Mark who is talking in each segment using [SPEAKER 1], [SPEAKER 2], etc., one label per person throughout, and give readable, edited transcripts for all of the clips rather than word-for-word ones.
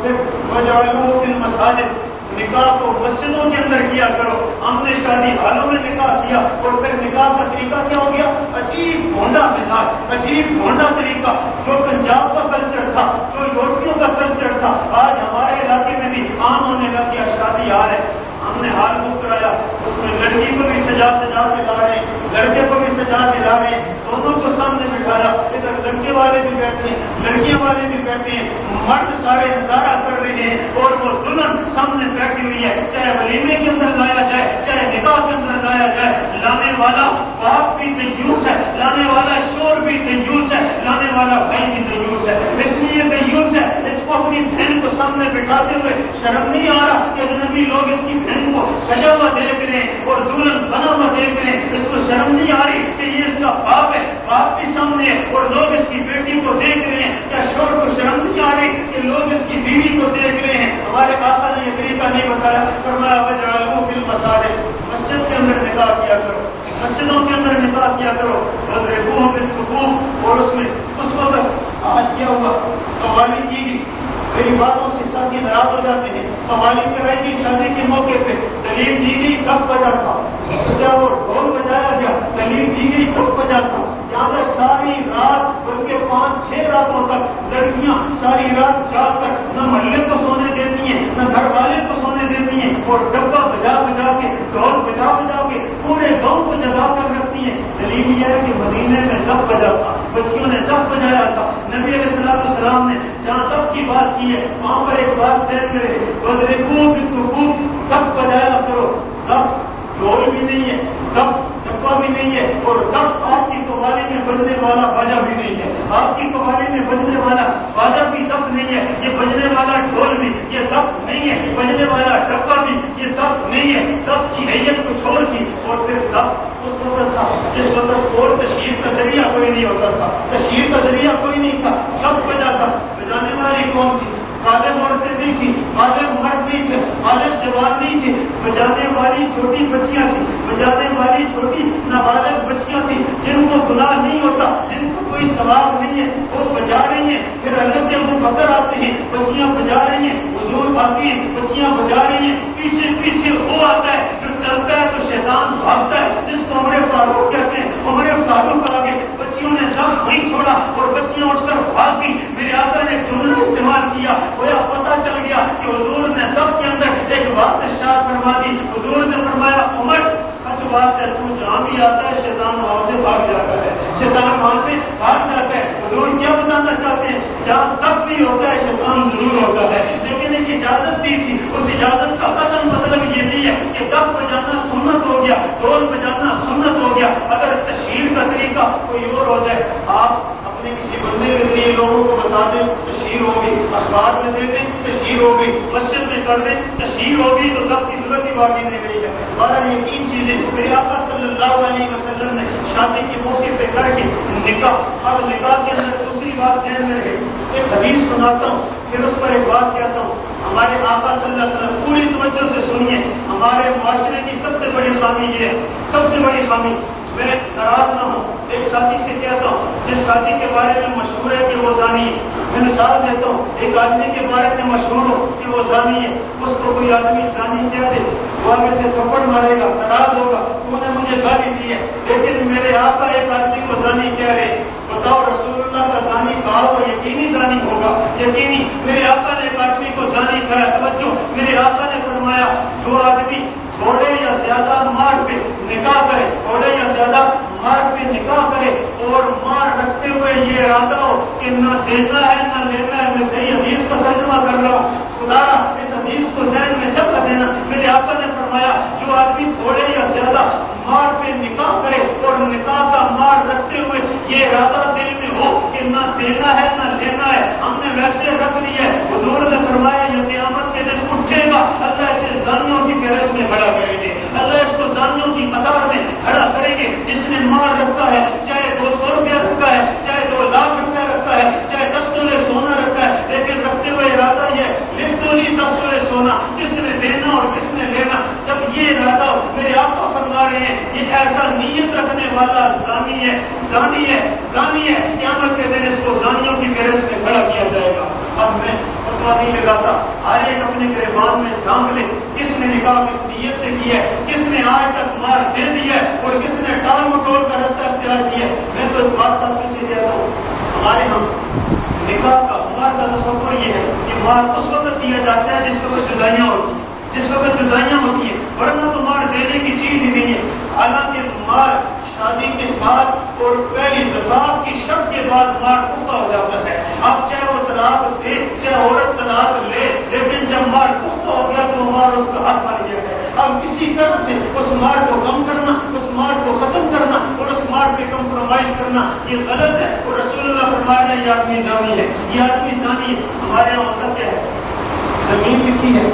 [SPEAKER 1] پھر وجعلوا فی المساجد، نکاح کو مسجدوں کے اندر کیا کرو. ہم نے شادی حالوں میں نکاح کیا اور پھر نکاح کا طریقہ کیا ہو گیا؟ عجیب بھونڈا مزاج، عجیب بھونڈا طریقہ. جو پنجاب کا کلچر تھا، جو یورپیوں کا کلچر تھا، آج ہمارے علاقے میں بھی عام ہونے لگ گیا. شادی آ رہے، ہم نے ہال بک کرایا، اس میں لڑکی کو بھی سجا سجا کے لا رہے ہیں، لڑکے کو بھی سجا کے لا رہے ہیں، دونوں کو سامنے بٹھایا. ادھر لڑکے والے بھی بیٹھے ہیں، لڑکیاں والے بھی بیٹھے ہیں، مرد سارے نظارہ کر رہے ہیں اور وہ دلہن سامنے بیٹھی ہوئی ہے. چاہے ولیمے کے اندر لایا جائے، چاہے نکاح کے اندر لایا جائے، لانے والا باپ بھی دیوس ہے، لانے والا شور بھی دیوس ہے، لانے والا بھائی بھی دیوس ہے. اس لیے دیوس ہے، اس کو اپنی بہن کو سامنے بٹھاتے ہوئے شرم نہیں آ رہا کہ اجنبی لوگ اس کی بہن کو سجا ہوا دیکھ رہے ہیں اور دلہن بنا ہوا دیکھ رہے ہیں. اس کو شرم نہیں آ رہی کہ یہ اس کا باپ ہے، باپ بھی سامنے ہے اور لوگ اس کی بیٹی کو دیکھ رہے ہیں. کیا شور کو شرم نہیں آ رہی کہ لوگ اس کی بیوی کو دیکھ رہے ہیں؟ ہمارے آقا نے یہ طریقہ نہیں بتایا. فرمایا وجعلوا فی المساجد، مسجد کے اندر نکاح کیا کرو، مسجدوں کے اندر نکاح کیا کرو. وضربوہ بالکفوف، اور اس میں اس وقت آج کیا ہوا؟ قوالی کی گئی. میری باتوں سے ساتھی ناراض ہو جاتے ہیں. قوالی کرائی گئی شادی کے موقع پہ، دلیل دی گئی کب بجا تھا، اور ڈھول بجایا گیا، دلیل دی گئی کب بجا تھا. یہاں پر ساری رات، بلکہ 5-6 راتوں تک لڑکیاں ساری رات جاگ کر نہ محلے کو سونے دیتی ہیں، نہ گھر والے کو سونے دیتی ہیں، اور ڈبہ بجا بجا کے، ڈھول بجا بجا کے پورے گاؤں کو جگا کر رکھتی ہیں. دلیل یہ ہے کہ مدینے میں دب بجا تھا، بچیوں نے دب بجایا تھا. نبی علیہ السلام نے جہاں دب کی بات کی ہے وہاں پر ایک بات ذہن میں رہے، وضربوہ بالکفوف، دب بجایا کرو. دب ڈھول بھی نہیں ہے، دب ڈبہ بھی نہیں ہے، اور دب آپ کی قوالی میں بجنے والا باجا بھی نہیں ہے. آپ کی قوالی میں بجنے والا باجا بھی دب نہیں ہے، یہ بجنے والا ڈھول بھی یہ دب نہیں ہے، یہ بجنے والا ڈبہ بھی یہ دب نہیں ہے. دب کی حیت کو چھوڑ کی. اور پھر دب اس وقت تھا جس وقت اور تشہیر کا ذریعہ کوئی نہیں ہوتا تھا، تشہیر کا ذریعہ کوئی نہیں تھا. دب بجا تھا. بجانے والی کون تھی؟ غالب عورتیں نہیں تھی، غالب مرد نہیں تھے، غالب جوان نہیں تھے. بجانے والی چھوٹی بچیاں تھیں، بجانے والی چھوٹی نابالغ بچیاں تھیں جن کو گناہ نہیں ہوتا، جن کو کوئی ثواب نہیں ہے، وہ بجا رہی ہیں. پھر حضرت ابوبکر آتے ہیں، بچیاں بجا رہی ہیں. حضور آتی ہیں، بچیاں بجا رہی ہیں. پیچھے پیچھے وہ آتا ہے جو چلتا ہے تو شیطان بھاگتا ہے، جس کو عمر فاروق کہتے ہیں. عمر فاروق آگے، بچیوں نے دم نہیں چھوڑا اور بچیاں اٹھ کر بھاگ گئی. میرے آقا نے جملہ استعمال کیا، گویا پتہ چل گیا کہ حضور نے دب کے اندر ایک بات ارشاد فرما دی. حضور نے فرمایا عمر سچ بات ہے، تو جہاں بھی آتا ہے شیطان وہاں سے بھاگ جاتا ہے، شیطان وہاں سے بھاگ جاتا ہے. حضور کیا بتانا چاہتے ہیں؟ جہاں دب بھی ہوتا ہے شیطان ضرور ہوتا ہے، لیکن ایک اجازت دی تھی. اس اجازت کا قطعاً مطلب یہ نہیں ہے کہ دب بجانا سنت ہو گیا، ڈھول بجانا سنت ہو گیا. اگر تشہیر کا طریقہ کوئی اور ہو جائے، آپ اپنے کسی بندے کے ذریعے لوگوں کو بتا دیں تشہیر ہوگی، اخبار میں دے دیں تشہیر ہوگی، مسجد میں کر دیں تشہیر ہوگی، تو دب کی ضرورت ہی باقی نہیں رہی ہے. بہرحال یہ 3 چیزیں میرے آقا صلی اللہ علیہ وسلم نے شادی کے موقع پہ کر کے نکاح. اب نکاح کے اندر دوسری بات ذہن میں رہے. ایک حدیث سناتا ہوں، پھر اس پر ایک بات کہتا ہوں. ہمارے آقا صلی اللہ علیہ وسلم، پوری توجہ سے سنیے، ہمارے معاشرے کی سب سے بڑی خامی یہ ہے، سب سے بڑی خامی. میں ناراض نہ ہوں، ایک ساتھی سے کہتا ہوں جس ساتھی کے بارے میں مشہور ہے کہ وہ زانی ہے. میں مثال دیتا ہوں، ایک آدمی کے بارے میں مشہور ہو کہ وہ زانی ہے، اس کو کوئی آدمی زانی کہہ دے، وہ آگے سے تھپڑ مارے گا، ناراض ہوگا، تو نے مجھے گالی دی ہے. لیکن میرے آقا ایک آدمی کو زانی کہہ رہے، بتاؤ رسول اللہ کا زانی کہا وہ یقینی زانی ہوگا؟ یقینی. میرے آقا نے ایک آدمی کو زانی کہا. توجہ، میرے آقا نے فرمایا جو آدمی تھوڑے یا زیادہ مار پہ نکاح کرے، تھوڑے یا زیادہ مار پہ نکاح کرے اور مار رکھتے ہوئے یہ ارادہ ہو کہ نہ دینا ہے نہ لینا ہے. میں صحیح حدیث کا ترجمہ کر رہا ہوں، خدا اس حدیث کو ذہن میں جب دینا. میرے آقا نے فرمایا جو آدمی تھوڑے یا زیادہ مار پہ نکاح کرے اور نکاح کا مار رکھتے ہوئے یہ ارادہ دل میں ہو کہ نہ دینا ہے نہ لینا ہے، ہم نے ویسے رکھ لیا ہے. حضور نے فرمایا یہ قیامت کے دن اٹھے گا، اللہ اسے زانیوں کی فہرست میں کھڑا کریں گے، اللہ اس کو زانیوں کی قطار میں کھڑا کریں گے. جس نے مار رکھا ہے، چاہے 200 روپیہ رکھا ہے، چاہے 2 لاکھ روپیہ رکھا ہے، چاہے 10 تولے سونا رکھا ہے، لیکن رکھتے ہوئے ارادہ یہ لکھ دو نہیں 10 تولے سونا، کس نے دینا اور کس نے لینا. جب یہ ارادہ میرے آقا فرما رہے ہیں یہ ایسا نیت رکھنے والا زانی ہے، زانی ہے، زانی ہے. قیامت کے دن اس کو زانیوں کی فہرست میں کھڑا کیا جائے گا. اب میں چشمہ نہیں لگاتا، ہر ایک اپنے گریبان میں جھانک لے کس نے نکاح کس نیت سے کی ہے، کس نے آج تک مار دے دیا ہے اور کس نے ٹال مٹول کا رستہ اختیار کیا ہے۔ میں تو ایک بات ساتھ سے دیتا ہوں، ہمارے ہم نکاح کا مار کا تصور یہ ہے کہ مار اس وقت دیا جاتا ہے جس وقت جدائیاں ہوتی ہیں، جس وقت جدائیاں ہوتی ہیں، ورنہ تو مار دینے کی چیز ہی نہیں ہے۔ حالانکہ مار شادی کے ساتھ اور پہلی زفاف کی شرط کے بعد مار پختہ ہو جاتا ہے۔ اب چاہے وہ طلاق دے چاہے عورت طلاق لے، لیکن جب مار پختہ ہو گیا تو مار اس کا حق بن گیا ہے۔ اب کسی طرح سے اس مار کو کم کرنا، اس مار کو ختم کرنا اور اس مار پہ کمپرومائز کرنا یہ غلط ہے، اور رسول اللہ فرمایا یہ آدمی زانی ہے، یہ آدمی زانی ہے۔ ہمارے یہاں ہوتا کیا ہے، زمین لکھی ہے،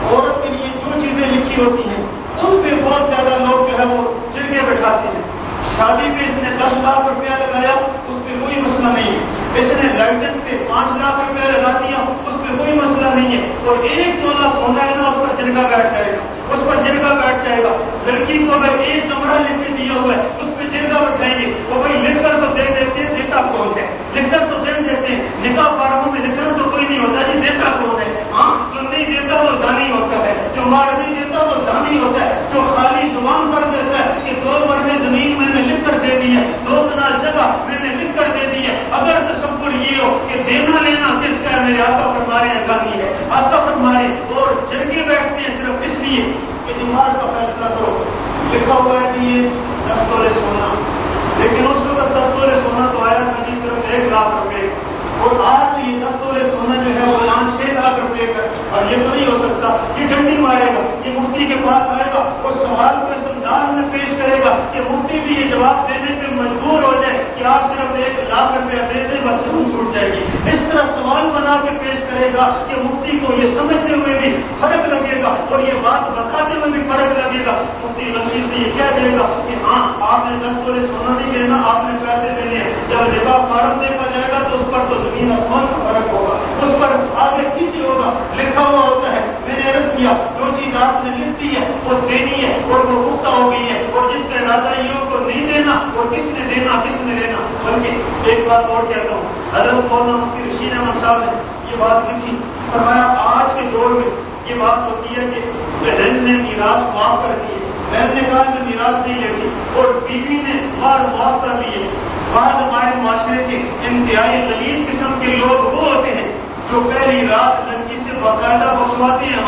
[SPEAKER 1] عورت کے لیے جو چیزیں لکھی ہوتی ہیں ان پہ بہت زیادہ لوگ جو ہے وہ جرگے بیٹھاتے ہیں۔ شادی پہ اس نے 10 لاکھ روپیہ لگایا، اس پہ کوئی مسئلہ نہیں ہے۔ اس نے لائٹن پہ 5 لاکھ روپیہ لگا دیا، اس پہ کوئی مسئلہ نہیں ہے۔ اور 1 تولہ سونا ہے نا، اس پر جرگا بیٹھ جائے گا، اس پر جرگا بیٹھ جائے گا۔ لڑکی کو اگر 1 کمرہ لکھ کے دیا ہوا ہے اس پہ جرگا بٹھائیں گے، وہ بھائی لکھ کر تو دے دیتے ہیں، دیتا کون ہے؟ لکھ کر تو دے دیتے ہیں، نکاح فارموں میں لکھنا تو کوئی نہیں ہوتا جی، دیتا کون ہے؟ ہاں، جو نہیں دیتا وہ زانی ہوتا ہے، جو مار نہیں دیتا وہ زانی ہوتا ہے، جو خالی زبان پر دیتا ہے کہ 2 مرلے زمین میں نے لکھ کر دے دی ہے، 2 کنال جگہ میں نے لکھ کر دے دی ہے۔ اگر تصور یہ ہو کہ دینا لینا کس کا ہے، میرے آقا فرما رہے ہیں زانی ہے، آقا فرما رہے ہیں۔ اور جرگے بیٹھتے ہیں صرف اس لیے کہ نماز کا فیصلہ کرو۔ لکھا ہوا ہے کہ یہ 10 تولے سونا، لیکن اس وقت 10 تولے سونا تو آیا تھا جی صرف 1 لاکھ روپے، اور آج تو یہ 10 تولے سونا جو ہے وہ 5-6 لاکھ روپے کا۔ اور یہ تو نہیں ہو سکتا، یہ ڈنڈی مارے گا، یہ مفتی کے پاس آئے گا اور سوال کو اس انداز میں پیش کرے گا کہ مفتی بھی یہ جواب دینے پہ مجبور ہو جائے کہ آپ صرف 1 لاکھ روپیہ دے دیں، بچوں چھوٹ جائے گی۔ اس طرح سوال بنا کے پیش کرے گا کہ مفتی کو یہ سمجھتے ہوئے بھی فرق لگے گا اور یہ بات بتاتے ہوئے بھی فرق لگے گا۔ مفتی غلطی سے یہ کہہ دے گا کہ ہاں آپ نے 10 تولے سونا نہیں دینا، آپ نے پیسے دینے ہیں۔ جب نکاح فارم دیکھا جائے گا تو اس پر تو زمین آسمان کا فرق ہوگا، اس پر آگے پیچھے ہوگا، لکھا ہوا ہوتا ہے۔ میں نے عرض کیا جو چیز آپ نے لکھ دی ہے وہ دینی ہے اور وہ پختہ ہو گئی ہے، اور جس کا ارادہ یہ ہو کو نہیں دینا، اور کس نے دینا کس نے لینا۔ بلکہ ایک بات اور کہتا ہوں، حضرت مولانا مفتی رشید احمد صاحب نے یہ بات لکھی، فرمایا آج کے دور میں یہ بات ہوتی ہے کہ بہن نے میراث معاف کر دی ہے، بہن نے کہا میں میراث نہیں لیتی، اور بیوی نے مار معاف کر دی ہے۔ بعض ہمارے معاشرے کے انتہائی غلیظ قسم کے لوگ وہ ہوتے ہیں جو پہلی رات لڑکی سے باقاعدہ بخشواتے ہیں،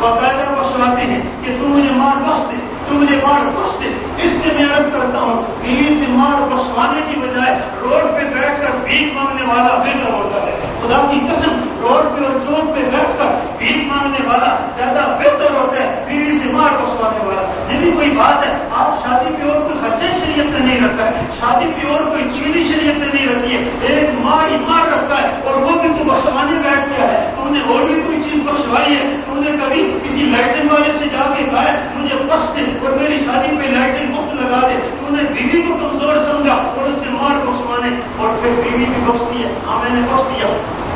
[SPEAKER 1] باقاعدہ بخشواتے ہیں کہ تم مجھے مار بخش دے، تم مجھے مار بخش دے۔ اس سے میں عرض کرتا ہوں بیوی سے مار بخشوانے کی بجائے روڈ پہ بیٹھ کر بھیک مانگنے والا بہتر ہوتا ہے۔ خدا کی قسم، روڈ پہ اور چوک پہ بیٹھ کر بھیک مانگنے والا زیادہ بہتر ہوتا ہے بیوی سے مار بخشوانے والا۔ یہ بھی کوئی بات ہے، آپ شادی پہ اور کوئی خرچہ شریعت نے نہیں رکھا ہے، شادی پہ اور کوئی چیز شریعت نے نہیں رکھی ہے، ایک مار ہی مار رکھا ہے، اور وہ بھی تو بخشوانے بیٹھ گیا ہے۔ تم نے اور بھی کوئی چیز بخشوائی ہے؟ تم نے کبھی کسی لائٹن والے سے جا کے کہا ہے مجھے بخش دے اور میری شادی پہ لائٹن مفت لگا دے؟ تم نے بیوی کو کمزور سمجھا اور اس سے مار بخشوانے، اور پھر بیوی بھی بخشتی ہے، ہاں میں نے بخش دیا۔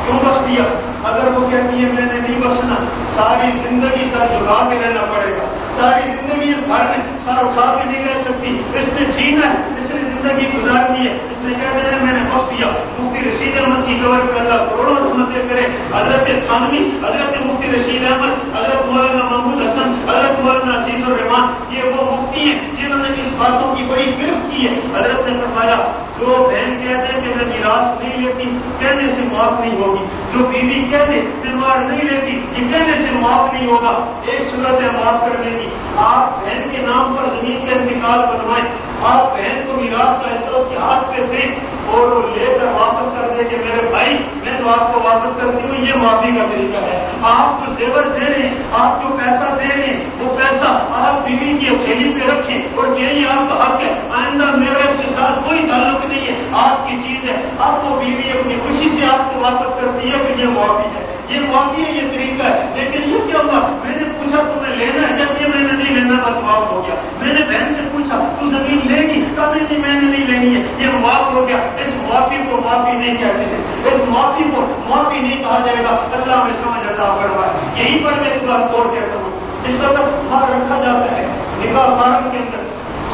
[SPEAKER 1] کیوں بخش دیا؟ اگر وہ کہتی ہے میں نے نہیں بخشنا، ساری زندگی سر جھکا کے رہنا پڑے گا، ساری زندگی اس گھر میں سر اٹھا کے نہیں رہ سکتی، اس نے جینا ہے، اس نے زندگی گزارنی ہے، اس نے کہہ دینا میں نے بخش دیا۔ مفتی رشید احمد کی قبر پہ اللہ کروڑوں رحمتیں کرے، حضرت تھانوی، حضرت مفتی رشید احمد، حضرت مولانا محمود حسن، حضرت مولانا عزیز الرحمان، یہ وہ مفتی ہیں جنہوں نے اس باتوں کی بڑی گرفت کی ہے۔ حضرت نے فرمایا جو بہن کہہ دے کہ میں میراث نہیں لیتی، کہنے سے معاف نہیں ہوگی، جو بیوی کہہ دے میں مار نہیں لیتی، یہ کہنے سے معاف نہیں ہوگا۔ ایک صورت ہے معاف کرنے کی، آپ بہن کے نام پر زمین کا انتقال بنوائیں، آپ بہن کو میراث کا حصہ اس کے ہاتھ پہ دیں اور وہ لے کر واپس کر دے کہ میرے بھائی میں تو آپ کو واپس کرتی ہوں، یہ معافی کا طریقہ ہے۔ آپ جو زیور دے رہے ہیں، آپ جو پیسہ دے رہے ہیں، وہ پیسہ آپ بیوی کی ہتھیلی پہ رکھیں اور یہی آپ کا حق ہے، آئندہ میرا اس کے ساتھ کوئی تعلق نہیں ہے، آپ کی چیز ہے۔ اب وہ بیوی اپنی خوشی سے آپ کو واپس کرتی ہے کہ یہ معافی ہے، یہ معافی ہے، یہ طریقہ ہے۔ لیکن یہ کیا ہوا، میں نے پوچھا تمہیں لینا ہے، جب یہ میں نے نہیں لینا بس معاف ہو گیا۔ میں نے بہن سے پوچھا تو زمین لے گی، کہا نہیں میں نے نہیں لینی ہے، یہ معاف ہو گیا۔ اس معافی کو معافی نہیں کہتے ہیں، اس معافی کو معافی نہیں کہا جائے گا۔ اللہ میں سمجھ عطا فرمائے۔ یہیں پر میں ایک بات اور کہتا ہوں، جس وقت مار رکھا جاتا ہے نکاح فارم کے اندر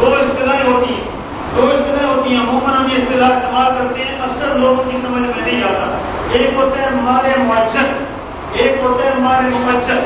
[SPEAKER 1] 2 اصطلاحیں ہوتی ہیں، 2 اصطلاحیں ہوتی ہیں، عموماً ہم یہ اصطلاح استعمال کرتے ہیں، اکثر لوگوں کی سمجھ میں نہیں آتا۔ ایک ہوتا ہے مال معجل، معجل.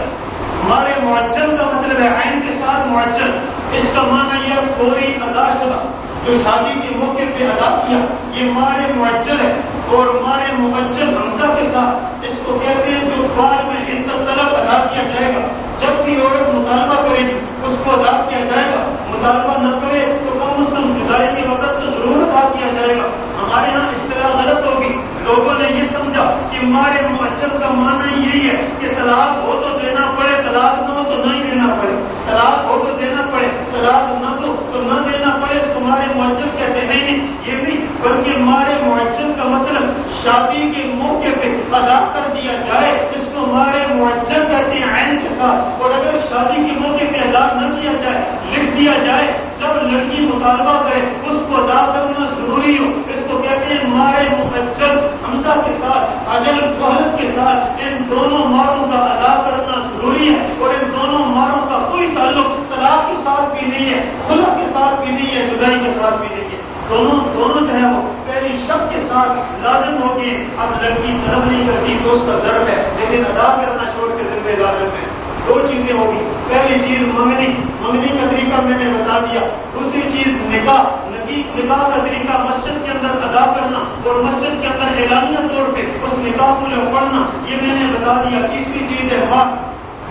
[SPEAKER 1] مار معجل کا مطلب ہے عین کے ساتھ معجل. اس کا معنی یہ فوری ادا شدہ جو شادی کے موقع پہ ادا کیا یہ مار معجل ہے. اور مار معجل حمزہ کے ساتھ اس کو کہتے ہیں جو بعد میں عدت طلب ادا کیا جائے گا. جب بھی عورت مطالبہ کرے گی اس کو ادا کیا جائے گا. مطالبہ نہ کرے تو کم از کم جدائی کے وقت تو ضرور ادا کیا جائے گا. ہمارے یہاں اصطلاح غلط ہوگی. لوگوں نے یہ سمجھا کہ مار معجل کا معنی یہی ہے کہ طلاق ہو تو دینا پڑے, طلاق نہ ہو تو نہیں دینا پڑے, طلاق ہو تو دینا پڑے, طلاق نہ دو تو نہ دینا پڑے. اس کو مار معجل کہتے ہیں. نہیں, یہ نہیں, بلکہ مار معجل کا مطلب شادی کے موقع پہ ادا کر دیا جائے. اس کو مار معجل کہتے ہیں عین کے ساتھ. اور اگر شادی کے موقع پہ ادا نہ کیا جائے, لکھ دیا جائے, جب لڑکی مطالبہ کرے اس کو ادا کرنا ضروری ہو, اس کو کہتے ہیں مار معجل. حمزہ کے ساتھ اجل وحلت کے ساتھ ان دونوں ماروں کا ادا کرنا ضروری ہے. اور ان دونوں ماروں کا کوئی تعلق طلاق کے ساتھ بھی نہیں ہے, خلا کے ساتھ بھی نہیں ہے, جدائی کے ساتھ بھی نہیں ہے. دونوں جو ہے وہ پہلی شب کے ساتھ لازم ہوگی. اب لڑکی طلب نہیں کرتی تو اس کا ضرب ہے, لیکن ادا کرنا چھوڑ کے ذمہ لازم ہے. دو چیزیں ہوگی. پہلی چیز منگنی کا طریقہ میں نے بتا دیا. دوسری چیز نکاح کا طریقہ مسجد کے اندر ادا کرنا اور مسجد کے اندر اعلانیہ طور پہ اس نکاح کو پڑھنا, یہ میں نے بتا دیا. تیسری چیز ہے مہر.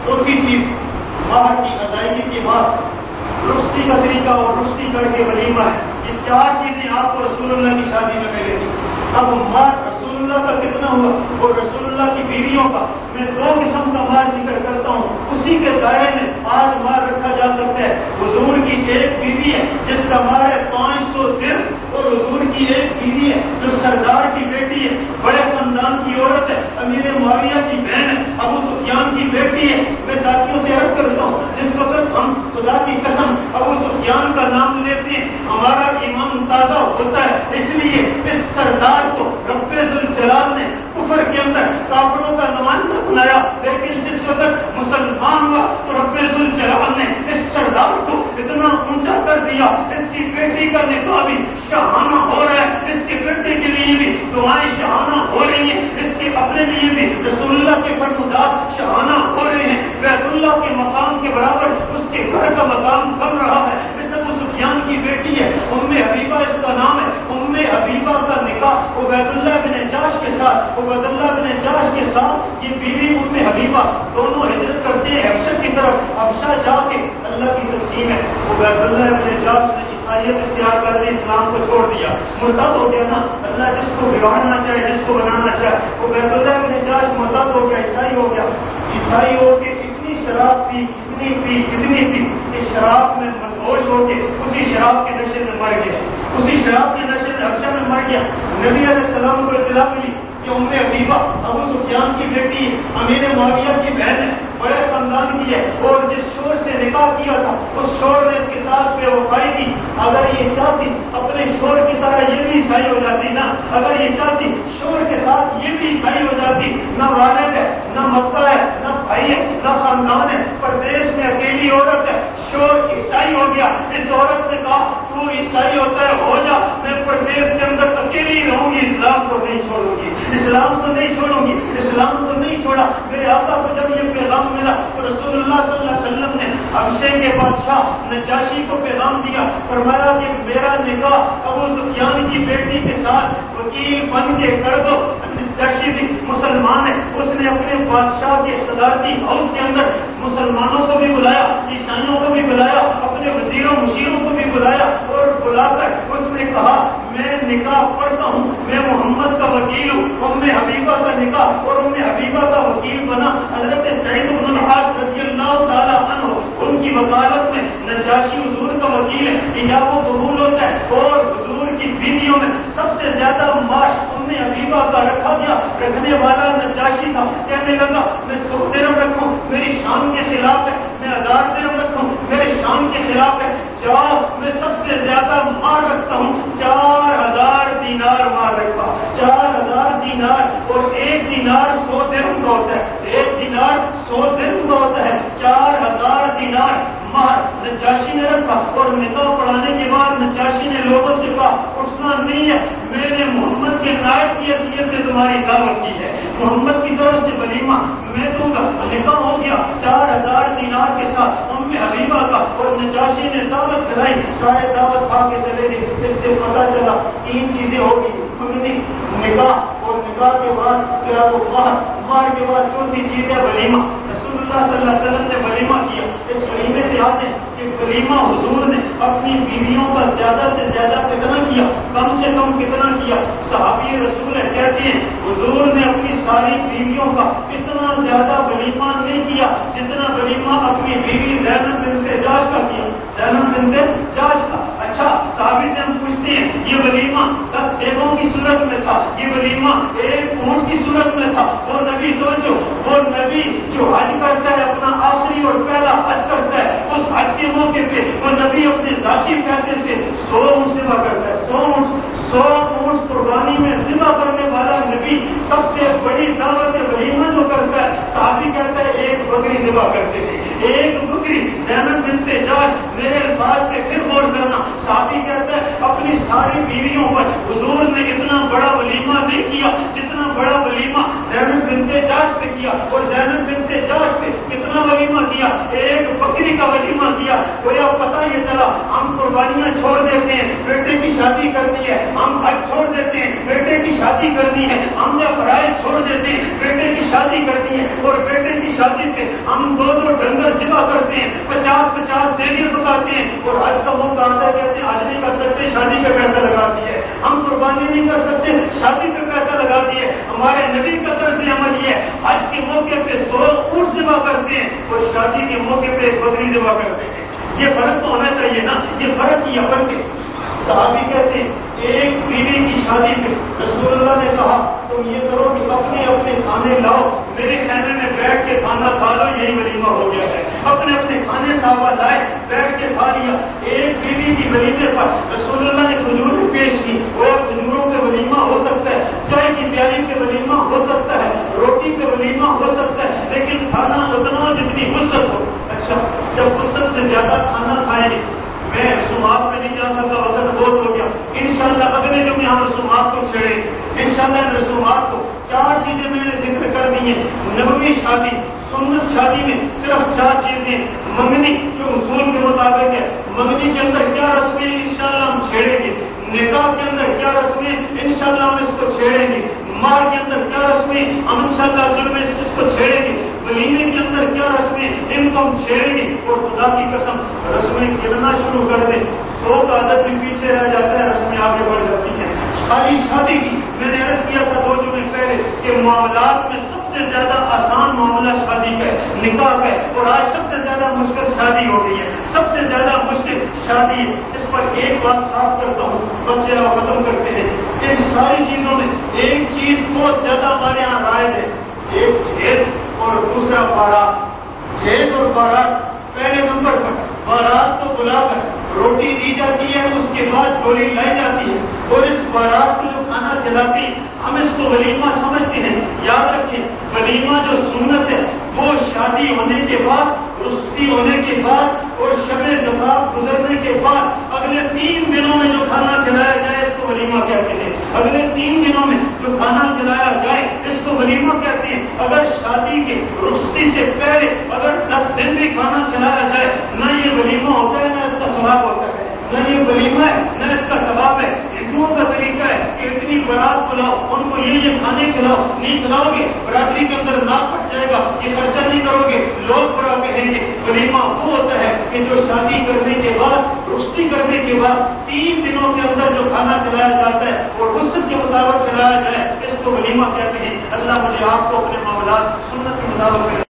[SPEAKER 1] چوتھی چیز مہر کی ادائیگی کے بعد رخصتی کا طریقہ اور رخصتی کر کے ولیمہ ہے. یہ چار چیزیں آپ کو رسول اللہ کی شادی میں ملے گی. اب مہر رسول اللہ کا کتنا ہوا اور رسول اللہ کی بیویوں کا, میں دو قسم کا مہر ذکر کرتا ہوں. اسی کے دائرے میں آج مہر رکھا جا سکتا ہے. حضور کی ایک بیوی ہے جس کا مہر ہے 500 درہم, اور حضور کی ایک بیوی ہے جو سردار کی بیٹی ہے, بڑے خاندان کی عورت ہے, امیر معاویہ کی بہن ہے, ابو سفیان کی بیٹی ہے. میں ساتھیوں سے عرض کرتا ہوں, جس وقت ہم خدا کی قسم ابو سفیان کا نام لیتے ہیں ہمارا ایمان تازہ ہوتا ہے. اس لیے اس سردار کو رب ذوالجلال نے کفر کے اندر کافروں کا نمائندہ بنایا, لیکن جس وقت مسلمان ہوا تو رب ذوالجلال نے اس سردار کو اتنا اونچا کر دیا. اس کی بیٹی کا نکاح بھی شاہانہ ہو رہا ہے, اس کے بیٹے کے لیے بھی دعائیں شاہانہ ہو رہی ہیں, اس کے اپنے لیے بھی رسول اللہ کے فرمودات شاہانہ ہو رہے ہیں. بیت اللہ کے مقام کے برابر اس کے گھر کا مقام بن رہا ہے. اس ابو سفیان کی بیٹی ہے, حبیبہ اس کا نام ہے. حبیبہ کا نکاح عبید اللہ بن جاش کے ساتھ, کے ساتھ یہ بیوی حبیبہ دونوں ہجرت کرتے ہیں حبشہ کی طرف. حبشہ جا کے اللہ کی تقسیم ہے, عبید اللہ بن جاش نے عیسائیت اختیار کر لی, اسلام کو چھوڑ دیا, مرتد ہو گیا نا. اللہ جس کو بگاڑنا چاہے, جس کو بنانا چاہے. عبید اللہ بن جاش مرتد ہو گیا, عیسائی ہو گیا. عیسائی ہو کے اتنی شراب پی کہ شراب میں مدہوش ہو کے اسی شراب کے نشے میں مر گیا. اسی شراب کے نشے میں حبشہ میں مر گیا. نبی علیہ السلام کو اطلاع ملی کہ حبیبہ ابو سفیان کی بیٹی ہے, امیر معاویہ کی بہن ہے, بڑے خاندان کی ہے, اور جس شور سے نکاح کیا تھا اس شور نے اس کے ساتھ بے وفائی کی. اگر یہ چاہتی اپنے شور کی طرح یہ بھی عیسائی ہو جاتی نا, اگر یہ چاہتی شور کے ساتھ یہ بھی عیسائی ہو جاتی. نہ والد ہے, نہ مکہ ہے, نہ بھائی ہے, نہ خاندان ہے, پردیش میں اکیلی عورت ہے, شور عیسائی ہو گیا. اس عورت نے کہا تو عیسائی ہوتا ہے ہو جا, میں پردیش کے اندر اکیلی رہوں گی, اسلام کو نہیں چھوڑوں گی, اسلام تو نہیں چھوڑوں گی. اسلام تو نہیں چھوڑا. میرے آقا کو جب یہ پیغام ملا تو رسول اللہ صلی اللہ علیہ وسلم نے حبشے کے بادشاہ نجاشی کو پیغام دیا, فرمایا کہ میرا نکاح ابو سفیان کی بیٹی کے ساتھ وکیل بن کے کر دو. نجاشی بھی مسلمان ہے, اس نے اپنے بادشاہ کے صدارتی ہاؤس کے اندر مسلمانوں کو بھی بلایا, عیسائیوں کو بھی بلایا, اپنے وزیروں مشیروں کو بھی بلایا, اور بلا کر اس نے کہا میں نکاح پڑھتا ہوں, میں محمد کا وکیل ہوں. حبیبہ کا نکاح اور حبیبہ کا وکیل بنا حضرت سعید بن العاص رضی اللہ تعالی عنہ, ان کی وکالت میں نجاشی حضور کا وکیل ہے. ایجاب و قبول ہوتا ہے, اور حضور کی بیویوں میں سب سے زیادہ معاش حبیبہ کا رکھا گیا. رکھنے والا نجاشی تھا. کہنے لگا میں 100 درہم رکھوں, میری شان کے خلاف ہے. میں 1000 درہم رکھوں, میرے شان کے خلاف ہے. جاؤ, میں سب سے زیادہ مال رکھتا ہوں. 4000 دینار مال رکھا. 4000 دینار, اور 1 دینار 100 درہم کا ہوتا ہے. 1 دینار 100 درہم کا ہوتا ہے. 4000 دینار مہر نجاشی نے رکھا. اور نکاح پڑھانے کے بعد نجاشی نے لوگوں سے کہا اٹھنا نہیں ہے, میں نے محمد کے نائب کی حیثیت سے تمہاری دعوت کی ہے, محمد کی طرف سے ولیمہ میں دوں گا. نکاح ہو دعوت چلائی، سارے دعوت کھا کے چلے گئے۔ اس سے پتہ چلا 3 چیزیں ہوگی، منگنی، نکاح، اور نکاح کے بعد کیا وہ مہر کے بعد 4تھی چیز ہے ولیمہ۔ رسول اللہ صلی اللہ علیہ وسلم نے ولیمہ کیا۔ اس ولیمے پہ آتے ہیں کہ ولیمہ حضور نے اپنی بیویوں کا زیادہ سے زیادہ کتنا کیا، کم سے کم کتنا کیا؟ صحابی رسول کہتے ہیں حضور نے اپنی ساری بیویوں کا اتنا زیادہ ولیمہ نہیں کیا جتنا ولیمہ اپنی بیوی زینب بنت جاش کا کیا، زینب بنت جاش کا۔ اچھا، صحابی سے ہم پوچھتے ہیں یہ ولیمہ 10 دیگوں کی صورت میں تھا، یہ ولیمہ 1 اونٹ کی صورت میں تھا؟ وہ نبی وہ نبی جو حج کرتا ہے، اپنا آخری اور پہلا حج کرتا ہے، اس حج کے موقع پہ وہ نبی اپنے ذاتی پیسے سے 100 اونٹ ذبح کرتا ہے، 100 اونٹ قربانی میں ذبح کرنے والا نبی سب سے بڑی دعوت ولیمہ جو کرتا ہے، صحابی کہتا ہے 1 بکری ذبح کرتے تھے، 1 بکری۔ زینب بنت جاش، میرے الفاظ پہ پھر غور کرنا، صحابی کہتا ہے اپنی ساری بیویوں پر حضور نے اتنا بڑا ولیمہ نہیں کیا جتنا بڑا ولیمہ زینب بنت جاش پہ کیا۔ اور زینب بنت جاش پہ کتنا ولیمہ کیا؟ 1 بکری کا ولیمہ کیا۔ گویا پتہ یہ چلا ہم قربانیاں چھوڑ دیتے ہیں، بیٹے کی شادی کرنی ہے، ہم حج چھوڑ دیتے ہیں، بیٹے کی شادی کرنی ہے، ہم نے فرائض چھوڑ دیتے ہیں، بیٹے کی شادی کرنی ہے، اور بیٹے کی شادی پہ ہم 2 ڈنگر ذبح کرتے ہیں، 50 دیگیں پکاتے ہیں، اور حج کا موقع آتا ہے کہتے ہیں حج نہیں کر سکتے، شادی پہ پیسہ لگا دیے، ہم قربانی نہیں کر سکتے، شادی پہ پیسہ لگا دیے۔ ہمارے نبی کا طرز عمل یہ ہے، حج کے موقع پہ 100 اونٹ ذبح کرتے ہیں اور شادی کے موقع پہ 1 بکری ذبح کرتے ہیں۔ یہ فرق تو ہونا چاہیے نا، یہ فرق کی فرق ہے۔ صحابی کہتے ہیں 1 بیوی کی شادی پہ رسول اللہ نے کہا تم یہ کرو کہ اپنے اپنے کھانے لاؤ، میرے خیمے میں بیٹھ کے کھانا کھا لو، یہی ولیمہ ہو گیا ہے۔ اپنے اپنے کھانے صحابہ لائے، بیٹھ کے کھا لیا۔ 1 بیوی کی ولیمے پر رسول اللہ نے کھجور پیش کی، وہ کھجوروں پہ ولیمہ ہو سکتا ہے، چائے کی پیالی پہ ولیمہ ہو سکتا ہے، روٹی پہ ولیمہ ہو سکتا ہے، لیکن کھانا اتنا جتنی وسعت ہو۔ اچھا، جب وسعت سے زیادہ کھانا کھائیں گے، میں رسومات پہ نہیں جا سکتا، وقت بہت ہو گیا، انشاءاللہ اگلے جمعے ہم رسومات کو چھیڑیں گے۔ انشاءاللہ ان رسومات کو 4 چیزیں میں نے ذکر کر دی ہیں۔ نبوی شادی، سنت شادی میں صرف 4 چیزیں، منگنی جو اصول کے مطابق ہے، منگنی کے اندر کیا رسمیں انشاءاللہ ہم چھیڑیں گے، نکاح کے اندر کیا رسمیں انشاءاللہ ہم اس کو چھیڑیں گے، مہر کے اندر کیا رسمیں ہم انشاءاللہ ظلم اس کو چھیڑیں گے، ولیمے کے اندر کیا رسمیں ان کو ہم چھیڑیں گے۔ اور خدا کی قسم رسمیں گرنا شروع کر دیں، 100 کا عدد بھی پیچھے رہ جاتا ہے، رسمیں آگے بڑھ جاتی ہیں۔ شادی کی میں نے عرض کیا تھا 2 جمعے پہلے کہ معاملات میں سب سے زیادہ آسان معاملہ شادی کا ہے، نکاح کا ہے، اور آج سب سے زیادہ مشکل شادی ہو گئی ہے، سب سے زیادہ مشکل شادی ہے۔ اس پر ایک بات صاف کرتا ہوں، بس یہ ختم کرتے ہیں۔ ان ساری چیزوں میں ایک چیز بہت زیادہ ہمارے یہاں رائج ہے، ایک جہیز اور دوسرا بارات۔ جہیز اور بارات، پہلے نمبر پر بارات کو بلا کر روٹی دی جاتی ہے، اس کے بعد ڈولی لائی جاتی ہے، اور اس بارات کو جو کھانا کھلاتی ہم اس کو ولیمہ سمجھتے ہیں۔ یاد رکھیں ولیمہ جو سنت ہے وہ شادی ہونے کے بعد، رخصتی ہونے کے بعد اور شب زفاف گزرنے کے بعد اگلے 3 دنوں میں جو کھانا کھلایا جائے اس کو ولیمہ کہتے ہیں۔ اگلے 3 دنوں میں جو کھانا کھلایا جائے اس کو ولیمہ کہتے ہیں۔ اگر شادی کے رخصتی سے پہلے اگر 10 دن بھی کھانا کھلایا جائے، نہ یہ ولیمہ ہوتا ہے نہ اس کا ثواب ہوتا ہے، نہ یہ ولیمہ ہے نہ اس کا ثواب ہے۔ ہندوؤں کا طریقہ ہے کہ اتنی برات بلاؤ، ان کو یہ کھانے کھلاؤ، نہیں کھلاؤ گے برادری کے اندر ناک پھٹ جائے گا، یہ خرچہ نہیں کرو گے، لوگ برا کہیں گے۔ ولیمہ وہ ہوتا ہے کہ جو شادی کرنے کے بعد، رخصتی کرنے کے بعد 3 دنوں کے اندر جو کھانا کھلایا جاتا ہے اور وسعت کے مطابق کھلایا جائے، اس کو ولیمہ کہتے ہیں۔ اللہ مجھے آپ کو اپنے معاملات سنت کے مطابق